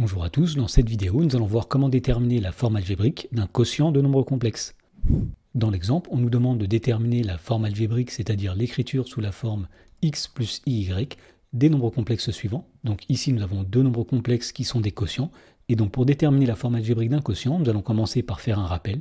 Bonjour à tous, dans cette vidéo, nous allons voir comment déterminer la forme algébrique d'un quotient de nombres complexes. Dans l'exemple, on nous demande de déterminer la forme algébrique, c'est-à-dire l'écriture sous la forme x plus iy des nombres complexes suivants. Donc ici, nous avons deux nombres complexes qui sont des quotients. Et donc pour déterminer la forme algébrique d'un quotient, nous allons commencer par faire un rappel.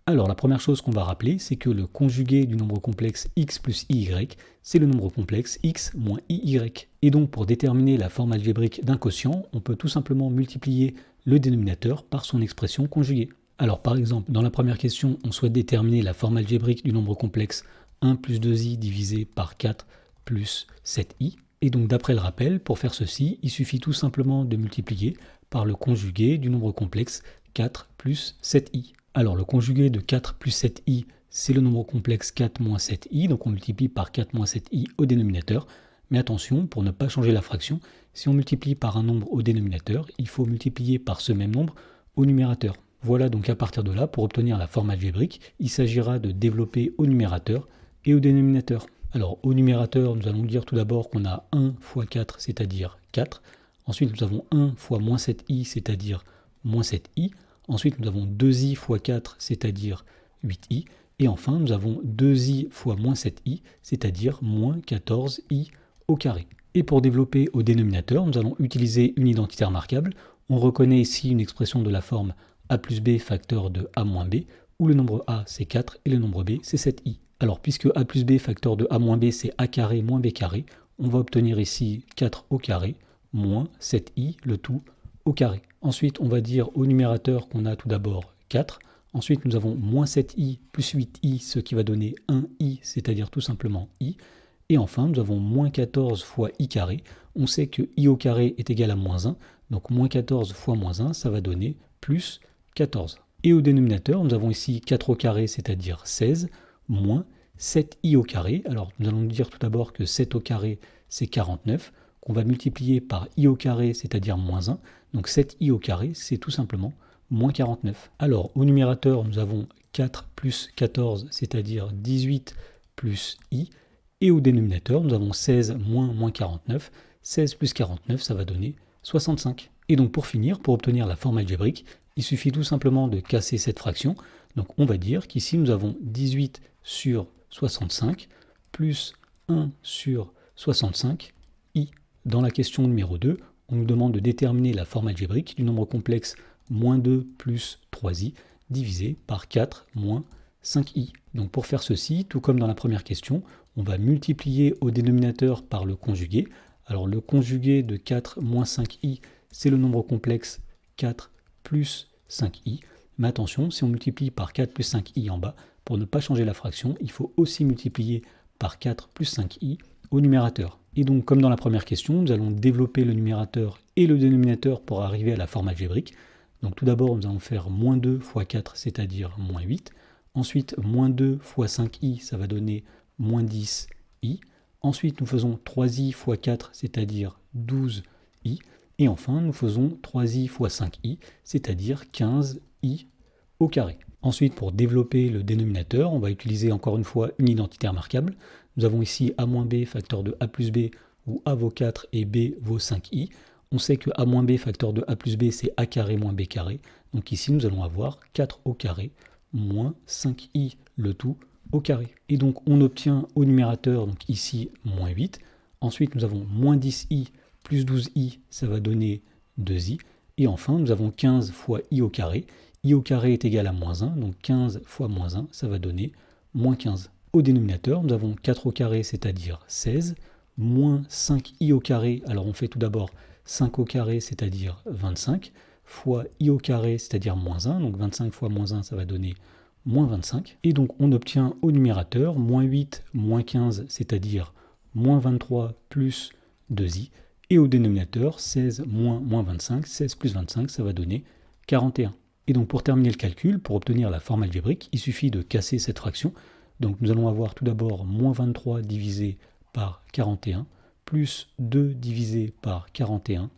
Alors la première chose qu'on va rappeler, c'est que le conjugué du nombre complexe x plus iy, c'est le nombre complexe x moins iy. Et donc pour déterminer la forme algébrique d'un quotient, on peut tout simplement multiplier le dénominateur par son expression conjuguée. Alors par exemple, dans la première question, on souhaite déterminer la forme algébrique du nombre complexe 1 plus 2i divisé par 4 plus 7i. Et donc d'après le rappel, pour faire ceci, il suffit tout simplement de multiplier par le conjugué du nombre complexe 4 plus 7i. Alors le conjugué de 4 plus 7i, c'est le nombre complexe 4 moins 7i, donc on multiplie par 4 moins 7i au dénominateur. Mais attention, pour ne pas changer la fraction, si on multiplie par un nombre au dénominateur, il faut multiplier par ce même nombre au numérateur. Voilà donc à partir de là, pour obtenir la forme algébrique, il s'agira de développer au numérateur et au dénominateur. Alors au numérateur, nous allons dire tout d'abord qu'on a 1 fois 4, c'est-à-dire 4. Ensuite, nous avons 1 fois moins 7i, c'est-à-dire moins 7i. Ensuite, nous avons 2i fois 4, c'est-à-dire 8i. Et enfin, nous avons 2i fois moins 7i, c'est-à-dire moins 14i au carré. Et pour développer au dénominateur, nous allons utiliser une identité remarquable. On reconnaît ici une expression de la forme a plus b facteur de a moins b, où le nombre a c'est 4 et le nombre b c'est 7i. Alors puisque a plus b facteur de a moins b c'est a carré moins b carré, on va obtenir ici 4 au carré moins 7i, le tout au carré. Ensuite, on va dire au numérateur qu'on a tout d'abord 4. Ensuite, nous avons moins 7i plus 8i, ce qui va donner 1i, c'est-à-dire tout simplement i. Et enfin, nous avons moins 14 fois i carré. On sait que i au carré est égal à moins 1. Donc moins 14 fois moins 1, ça va donner plus 14. Et au dénominateur, nous avons ici 4 au carré, c'est-à-dire 16, moins 7i au carré. Alors, nous allons dire tout d'abord que 7 au carré, c'est 49, qu'on va multiplier par i au carré, c'est-à-dire moins 1. Donc 7i au carré, c'est tout simplement moins 49. Alors, au numérateur, nous avons 4 plus 14, c'est-à-dire 18 plus i. Et au dénominateur, nous avons 16 moins 49. 16 plus 49, ça va donner 65. Et donc pour finir, pour obtenir la forme algébrique, il suffit tout simplement de casser cette fraction. Donc on va dire qu'ici nous avons 18 sur 65 plus 1 sur 65 i. Dans la question numéro 2, on nous demande de déterminer la forme algébrique du nombre complexe moins 2 plus 3i divisé par 4 moins 5i. Donc pour faire ceci, tout comme dans la première question, on va multiplier au dénominateur par le conjugué. Alors le conjugué de 4 moins 5i, c'est le nombre complexe 4 plus 5i. Mais attention, si on multiplie par 4 plus 5i en bas, pour ne pas changer la fraction, il faut aussi multiplier par 4 plus 5i au numérateur. Et donc comme dans la première question, nous allons développer le numérateur et le dénominateur pour arriver à la forme algébrique. Donc tout d'abord, nous allons faire moins 2 fois 4, c'est-à-dire moins 8. Ensuite, moins 2 fois 5i, ça va donner moins 10i. Ensuite, nous faisons 3i fois 4, c'est-à-dire 12i. Et enfin, nous faisons 3i fois 5i, c'est-à-dire 15i au carré. Ensuite, pour développer le dénominateur, on va utiliser encore une fois une identité remarquable. Nous avons ici a moins b facteur de a plus b, où a vaut 4 et b vaut 5i. On sait que a moins b facteur de a plus b, c'est a carré moins b carré. Donc ici, nous allons avoir 4 au carré moins 5i, le tout au carré. Et donc on obtient au numérateur, donc ici, moins 8. Ensuite, nous avons moins 10i plus 12i, ça va donner 2i. Et enfin, nous avons 15 fois i au carré. I au carré est égal à moins 1, donc 15 fois moins 1, ça va donner moins 15. Au dénominateur, nous avons 4 au carré, c'est-à-dire 16, moins 5i au carré. Alors on fait tout d'abord 5 au carré, c'est-à-dire 25, fois i au carré, c'est-à-dire moins 1. Donc 25 fois moins 1, ça va donner moins 25. Et donc on obtient au numérateur moins 8, moins 15, c'est-à-dire moins 23 plus 2i. Et au dénominateur, 16 moins 25, 16 plus 25, ça va donner 41. Et donc pour terminer le calcul, pour obtenir la forme algébrique, il suffit de casser cette fraction. Donc nous allons avoir tout d'abord moins 23 divisé par 41, plus 2 divisé par 41,